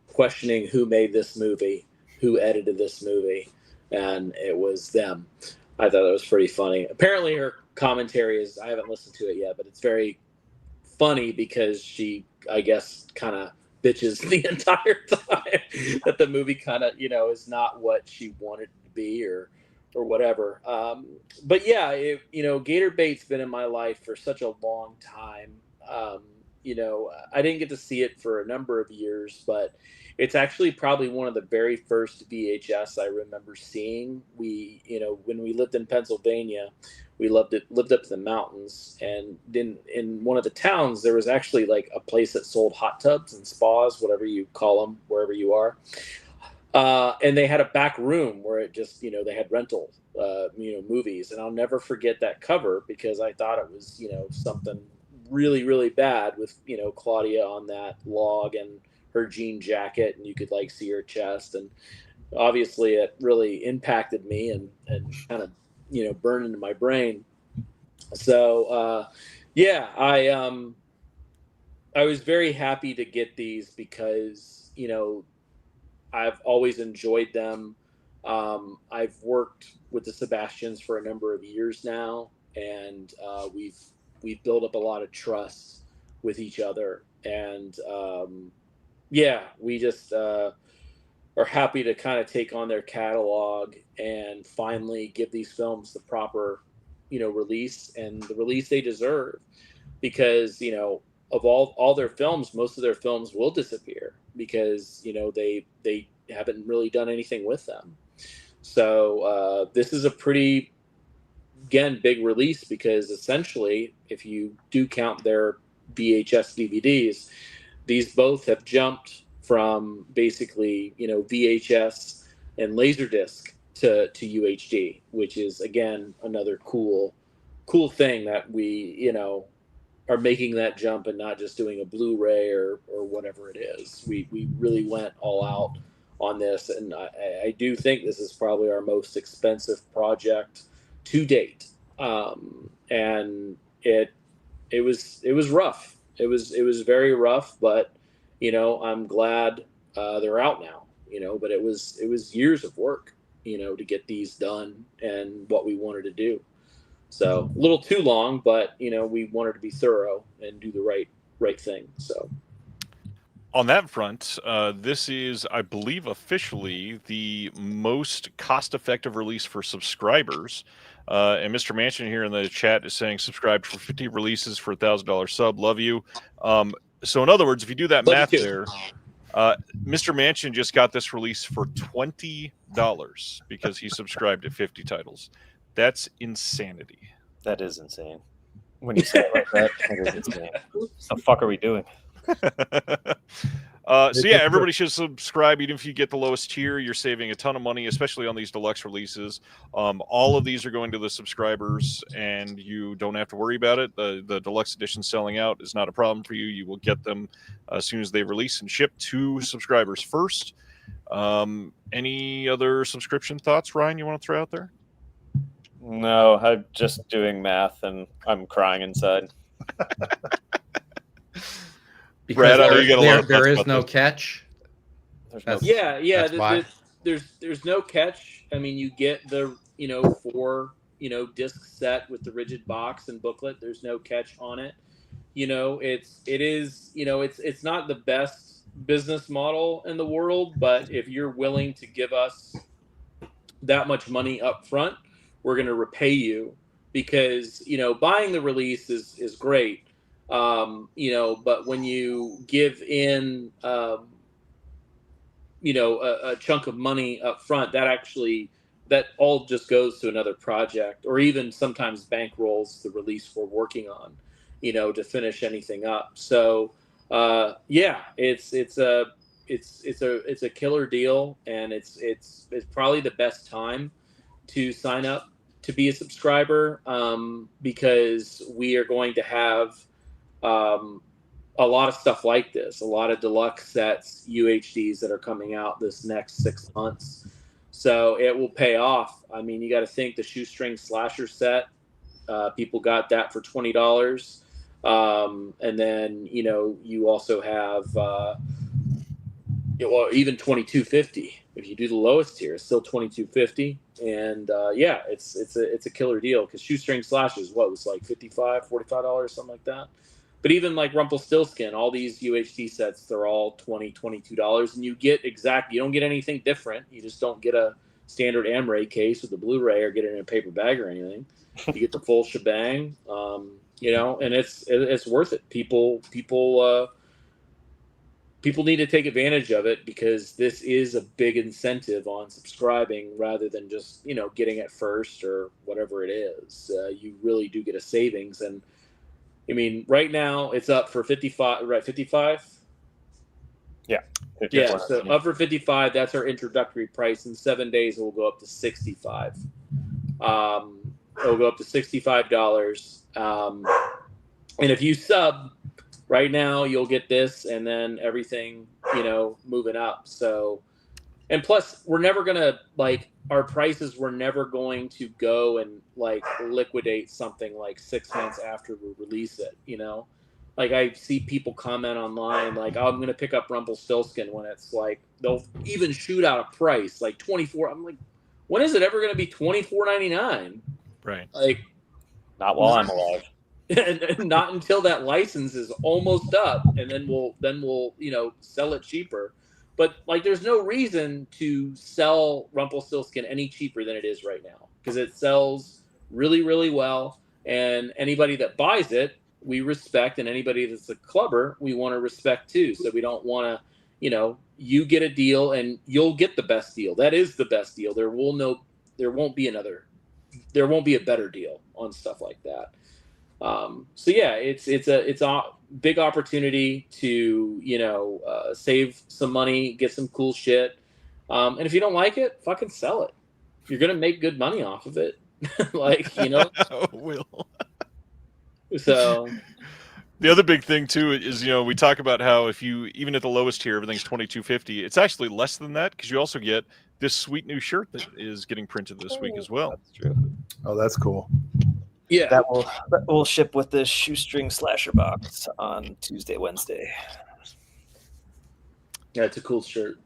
questioning who made this movie, who edited this movie, and it was them. I thought that was pretty funny. Apparently her commentary I haven't listened to it yet, but it's very funny because she, I guess, kind of bitches the entire time that the movie kind of, is not what she wanted to be or whatever. But yeah, Gator Bait's been in my life for such a long time. I didn't get to see it for a number of years, but it's actually probably one of the very first VHS I remember seeing. We, when we lived in Pennsylvania, we lived up in the mountains, and in one of the towns, there was actually like a place that sold hot tubs and spas, whatever you call them, wherever you are. And they had a back room where it just, they had rental, movies. And I'll never forget that cover because I thought it was, something really, really bad with, Claudia on that log and her jean jacket, and you could like see her chest. And obviously it really impacted me and kind of, burned into my brain. So, I was very happy to get these because, I've always enjoyed them. I've worked with the Sebastians for a number of years now, and we've we've built up a lot of trust with each other, and yeah, we just are happy to kind of take on their catalog and finally give these films the proper, release and the release they deserve, because of all their films, most of their films will disappear because they haven't really done anything with them. So this is a pretty, again, big release, because essentially, if you do count their VHS DVDs, these both have jumped from basically VHS and Laserdisc to UHD, which is again another cool thing that we are making that jump and not just doing a Blu-ray or whatever it is. We really went all out on this, and I do think this is probably our most expensive project to date. And it was rough. It was very rough, but I'm glad they're out now. But it was years of work, to get these done and what we wanted to do. So a little too long, but we wanted to be thorough and do the right thing. So on that front, this is, I believe, officially the most cost-effective release for subscribers. And Mr. Manchin here in the chat is saying subscribe for 50 releases for $1,000 sub. Love you. So in other words, if you do that math there, Mr. Manchin just got this release for $20 because he subscribed to 50 titles. That's insanity. That is insane. When you say it like that, that is insane. What the fuck are we doing? So yeah, everybody should subscribe. Even if you get the lowest tier, you're saving a ton of money, especially on these deluxe releases. All of these are going to the subscribers, and you don't have to worry about it. The deluxe edition selling out is not a problem for you. You will get them as soon as they release and ship to subscribers first. Any other subscription thoughts, Ryan, you want to throw out there? No, I'm just doing math and I'm crying inside. Because Brad, I know you got a lot of there thoughts is about no this. catch. There's no, yeah, That's why. there's no catch. I mean, you get the 4 disc set with the rigid box and booklet. There's no catch on it. It's not the best business model in the world, but if you're willing to give us that much money up front, we're going to repay you, because buying the release is great, but when you give in a chunk of money up front, that all just goes to another project, or even sometimes bankrolls the release we're working on, to finish anything up. So yeah, it's a killer deal, and it's probably the best time to sign up to be a subscriber, because we are going to have a lot of stuff like this, a lot of deluxe sets, UHDs that are coming out this next 6 months. So it will pay off. I mean, you got to think the Shoestring Slasher set, people got that for $20. And then, you also have, even $22.50. If you do the lowest tier, it's still $22.50. And yeah, it's a killer deal, because Shoestring Slasher is was like $55, $45, something like that. But even like Rumpelstiltskin, all these UHD sets, they're all $20, $22, and you don't get anything different. You just don't get a standard Amray case with a Blu-ray or get it in a paper bag or anything. You get the full shebang, and it's worth it. People need to take advantage of it, because this is a big incentive on subscribing, rather than just getting it first or whatever it is. You really do get a savings. And I mean, right now it's up for 55, right? 55. yeah. Yeah, so up for 55. That's our introductory price. In 7 days, it will go up to 65. It'll go up to $65. And if you sub right now, you'll get this, and then everything, moving up. So, and plus, we're never gonna our prices. We're never going to go and liquidate something 6 months after we release it. I see people comment online oh, I'm gonna pick up Rumpelstiltskin, when it's they'll even shoot out a price 24. I'm like, when is it ever gonna be $24.99? Right. Not while I'm alive. and not until that license is almost up, and then we'll sell it cheaper. But like, there's no reason to sell Rumpelstiltskin any cheaper than it is right now, because it sells really, really well, and anybody that buys it, we respect, and anybody that's a clubber, we want to respect too. So we don't want to, you get a deal and you'll get the best deal. That is the best deal. There won't be a better deal on stuff like that. So yeah, it's a big opportunity to save some money, get some cool shit, and if you don't like it, fucking sell it. You're gonna make good money off of it. Will. So the other big thing too is, we talk about how if you, even at the lowest tier, everything's $22.50. It's actually less than that, because you also get this sweet new shirt that is getting printed this week as well. That's true. Oh, that's cool. yeah, That will ship with the shoestring slasher box on Tuesday, Wednesday. yeah, it's a cool shirt.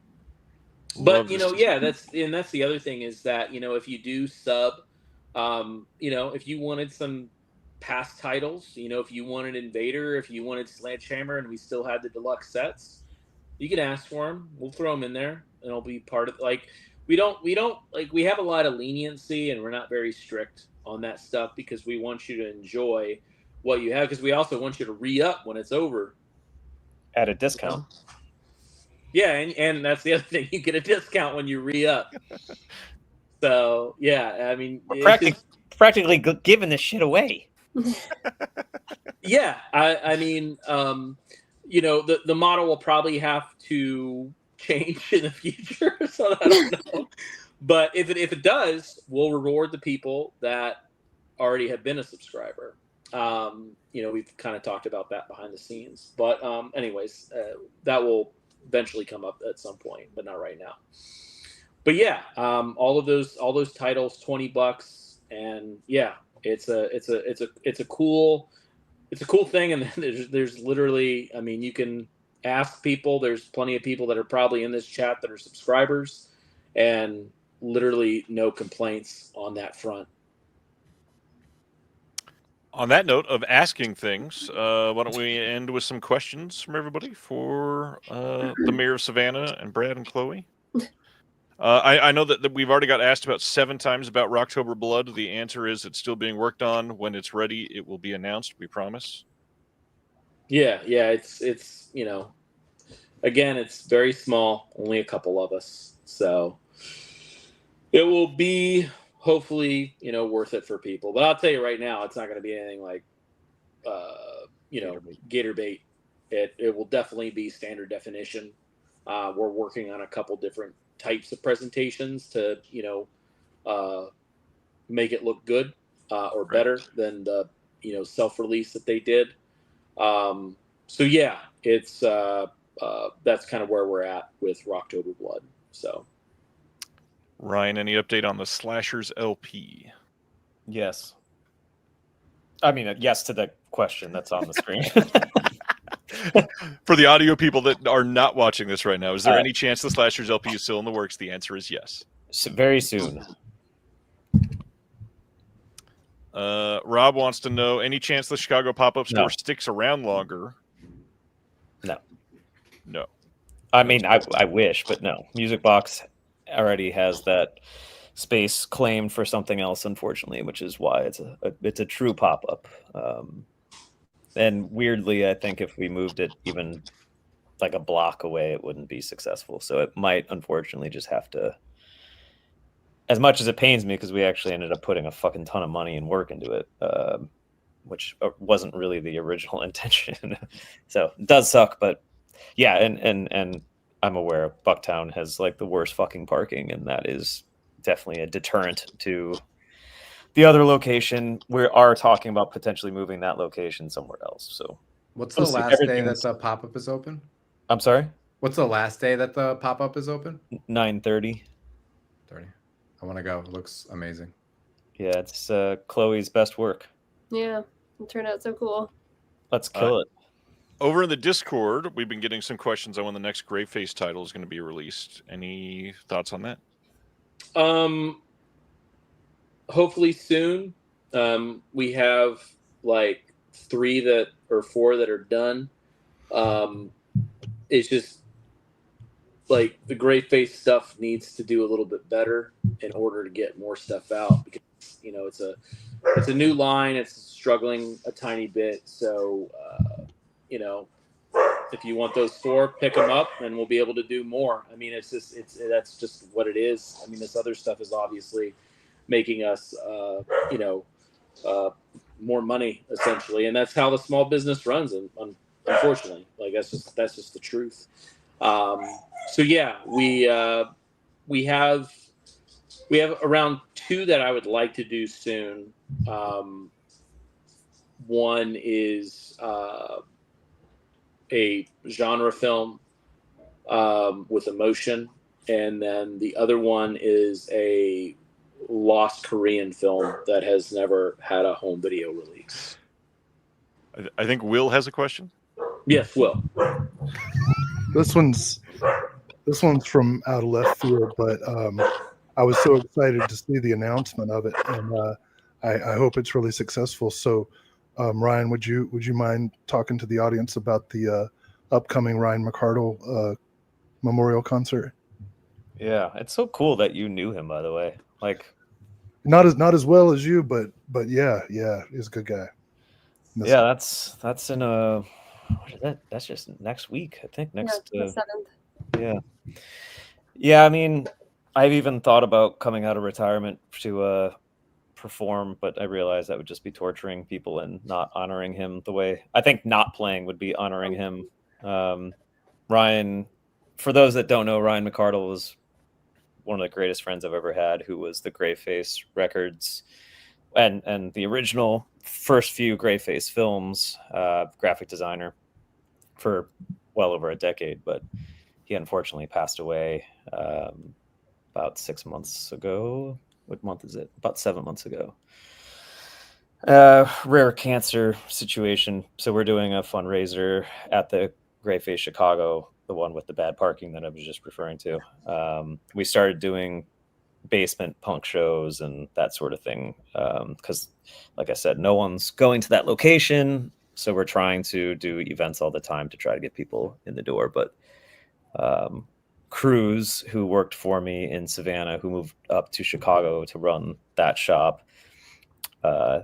Love But this. that's the other thing is that if you do sub, if you wanted some past titles, if you wanted Invader, if you wanted Sledgehammer, and we still had the deluxe sets, you can ask for them. We'll throw them in there, and it'll be part of we have a lot of leniency, and we're not very strict on that stuff, because we want you to enjoy what you have, because we also want you to re-up when it's over At a discount. Yeah, and that's the other thing, you get a discount when you re-up. So yeah, I mean, We're practically giving this shit away. yeah, I mean, the model will probably have to change in the future, so I don't know. But if it does, we'll reward the people that already have been a subscriber. We've kind of talked about that behind the scenes. But anyways, that will eventually come up at some point, but not right now. But yeah, all those titles, $20, and yeah, it's a cool thing. And then there's literally, I mean, you can ask people. There's plenty of people that are probably in this chat that are subscribers, and literally no complaints on that front. On that note of asking things, why don't we end with some questions from everybody for the Mayor of Savannah and Brad and Chloe? I know that we've already got asked about 7 times about Rocktober Blood. The answer is it's still being worked on. When it's ready, it will be announced. We promise. Yeah, it's again, it's very small, only a couple of us, so it will be hopefully worth it for people. But I'll tell you right now, it's not going to be anything like Gator Bait. It will definitely be standard definition. We're working on a couple different types of presentations to make it look good or better than the self-release that they did. So yeah, it's that's kind of where we're at with Rocktober Blood. So Ryan, any update on the Slashers LP? Yes. I mean, yes to the question that's on the screen. For the audio people that are not watching this right now, is there any chance the Slashers LP is still in the works? The answer is yes. So very soon. Rob wants to know, any chance the Chicago pop-up store sticks around longer? No. I mean, I wish, but no. Music Box already has that space claimed for something else, unfortunately, which is why it's a true pop-up. And weirdly, I think if we moved it even like a block away, it wouldn't be successful. So it might, unfortunately, just have to, as much as it pains me, because we actually ended up putting a fucking ton of money and work into it, which wasn't really the original intention. So it does suck, but yeah, and I'm aware Bucktown has like the worst fucking parking, and that is definitely a deterrent to the other location. We are talking about potentially moving that location somewhere else. So what's the last day that the pop-up is open? I'm sorry? What's the last day that the pop-up is open? 9:30. 30. I want to go. It looks amazing. Yeah, it's Chloe's best work. Yeah, it turned out so cool. Let's kill it. Over in the Discord, we've been getting some questions on when the next Graveface title is going to be released. Any thoughts on that? Hopefully soon. We have like 3 or 4 that are done. It's just like the Gray Face stuff needs to do a little bit better in order to get more stuff out, because it's a new line. It's struggling a tiny bit. So if you want those 4, pick them up, and we'll be able to do more. I mean, that's just what it is. I mean, this other stuff is obviously making us more money, essentially, and that's how the small business runs. And unfortunately, like that's just the truth. So yeah, we have around 2 that I would like to do soon. One is a genre film with emotion, and then the other one is a lost Korean film that has never had a home video release. I think Will has a question. Yes, Will. This one's from out of left field, but I was so excited to see the announcement of it, and I hope it's really successful. So, Ryan, would you mind talking to the audience about the upcoming Ryan McArdle memorial concert? Yeah, it's so cool that you knew him, by the way. Like, not as well as you, but yeah, he's a good guy. Yeah, that's in a. What is that? That's just next week, I think. Next. The 7th. Yeah. I mean, I've even thought about coming out of retirement to perform, but I realized that would just be torturing people and not honoring him the way I think not playing would be honoring him. Ryan, for those that don't know, Ryan McArdle was one of the greatest friends I've ever had, who was the Gray Face Records and the original first few Gray Face films, graphic designer for well over a decade, but he unfortunately passed away about 6 months ago. What month is it? About 7 months ago. Rare cancer situation. So we're doing a fundraiser at the Gray Face Chicago, the one with the bad parking that I was just referring to. We started doing basement punk shows and that sort of thing, because like I said, no one's going to that location, so we're trying to do events all the time to try to get people in the door. But Cruz, who worked for me in Savannah, who moved up to Chicago to run that shop,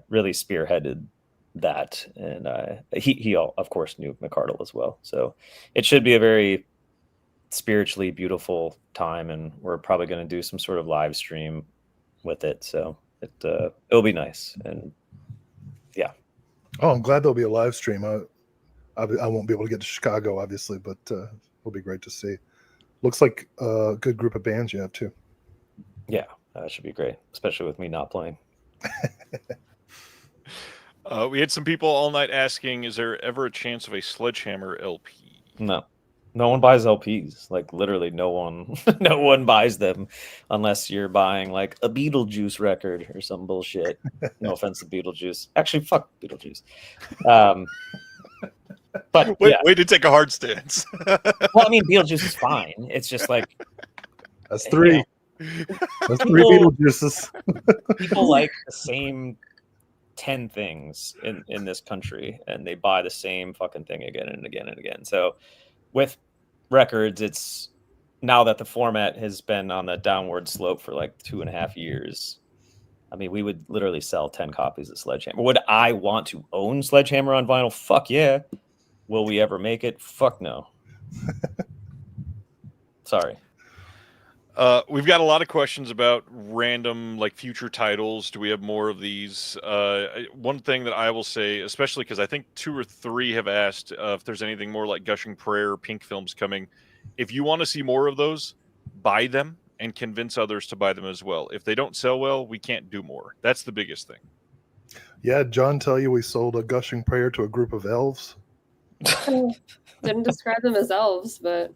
really spearheaded that, and he of course knew McArdle as well, so it should be a very spiritually beautiful time, and we're probably going to do some sort of live stream with it, so it'll be nice. And yeah. Oh, I'm glad there'll be a live stream. I won't be able to get to Chicago, obviously, but it'll be great to see. Looks like a good group of bands you have too. Yeah, that should be great, especially with me not playing. We had some people all night asking, is there ever a chance of a Sledgehammer LP? No one buys LPs. Like, literally no one buys them unless you're buying like a Beetlejuice record or some bullshit. No offense to Beetlejuice. Actually, fuck Beetlejuice. But way to take a hard stance. Well, I mean, Beetlejuice is fine. It's just like that's 3. That's 3 Beetlejuices. People like the same 10 things in this country, and they buy the same fucking thing again and again and again. So with records, it's now that the format has been on the downward slope for like 2.5 years. I mean, we would literally sell 10 copies of Sledgehammer. Would I want to own Sledgehammer on vinyl? Fuck yeah. Will we ever make it? Fuck no. Sorry. We've got a lot of questions about random, like, future titles. Do we have more of these? One thing that I will say, especially because I think 2 or 3 have asked if there's anything more like Gushing Prayer, Pink films coming. If you want to see more of those, buy them and convince others to buy them as well. If they don't sell well, we can't do more. That's the biggest thing. Yeah, John tell you we sold a Gushing Prayer to a group of elves? Didn't describe them as elves, but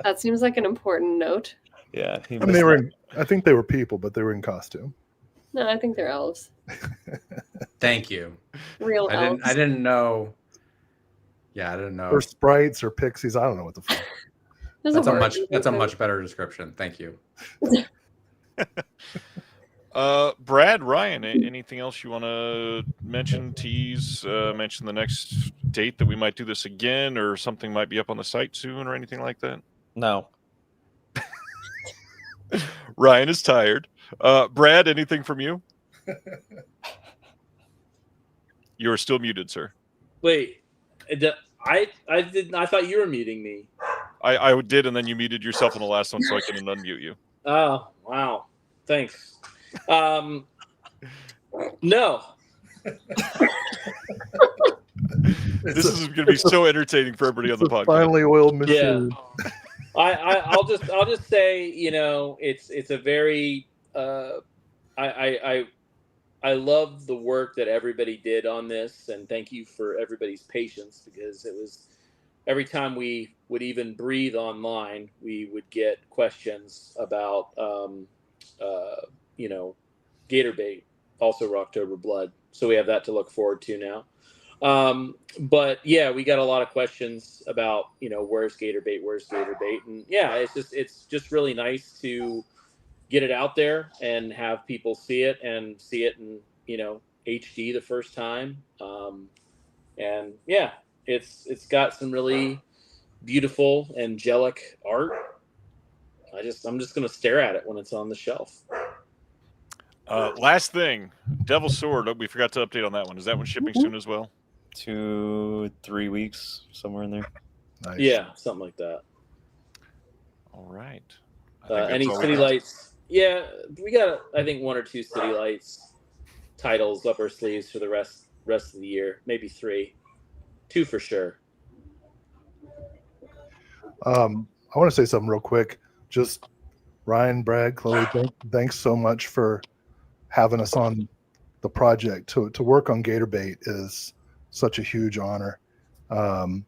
that seems like an important note. Yeah. I mean, I think they were people, but they were in costume. No, I think they're elves. Thank you. Real elves. I didn't know. Yeah, I didn't know. Or sprites or pixies. I don't know what the fuck. That's a much better description. Thank you. Brad, Ryan, anything else you want to mention, tease, mention the next date that we might do this again, or something might be up on the site soon, or anything like that? No. Ryan is tired. Brad, anything from you? You are still muted, sir. Wait, I thought you were muting me. I did, and then you muted yourself on the last one, so I couldn't unmute you. Oh, wow. Thanks. No. This is going to be so entertaining for everybody on the podcast. Finally oiled machine. Yeah. I'll just say, you know, it's a very I love the work that everybody did on this, and thank you for everybody's patience, because it was every time we would even breathe online, we would get questions about you know, gator bait, also Rocktober blood. So we have that to look forward to now. But yeah, we got a lot of questions about, you know, where's gator bait, and yeah, it's just really nice to get it out there and have people see it in, you know, HD the first time. And yeah, it's got some really beautiful angelic art. I'm just gonna stare at it when it's on the shelf. Last thing, Devil's Sword. We forgot to update on that one. Is that one shipping soon as well? 2-3 weeks, somewhere in there. Nice. Yeah, something like that. All right. I think that's Any all we City got. Lights? Yeah, we got I think 1 or 2 City Lights titles up our sleeves for the rest of the year. Maybe 3, 2 for sure. I want to say something real quick. Just Ryan, Brad, Chloe, thanks so much for having us on the project. To work on Gator Bait is such a huge honor, and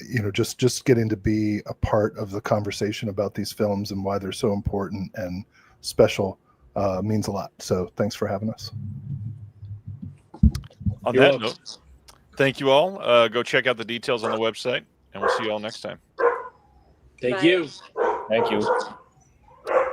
you know, just getting to be a part of the conversation about these films and why they're so important and special means a lot. So thanks for having us. On You're that welcome. note, thank you all. Go check out the details on the website, and we'll see you all next time. Thank Bye. you. Thank you.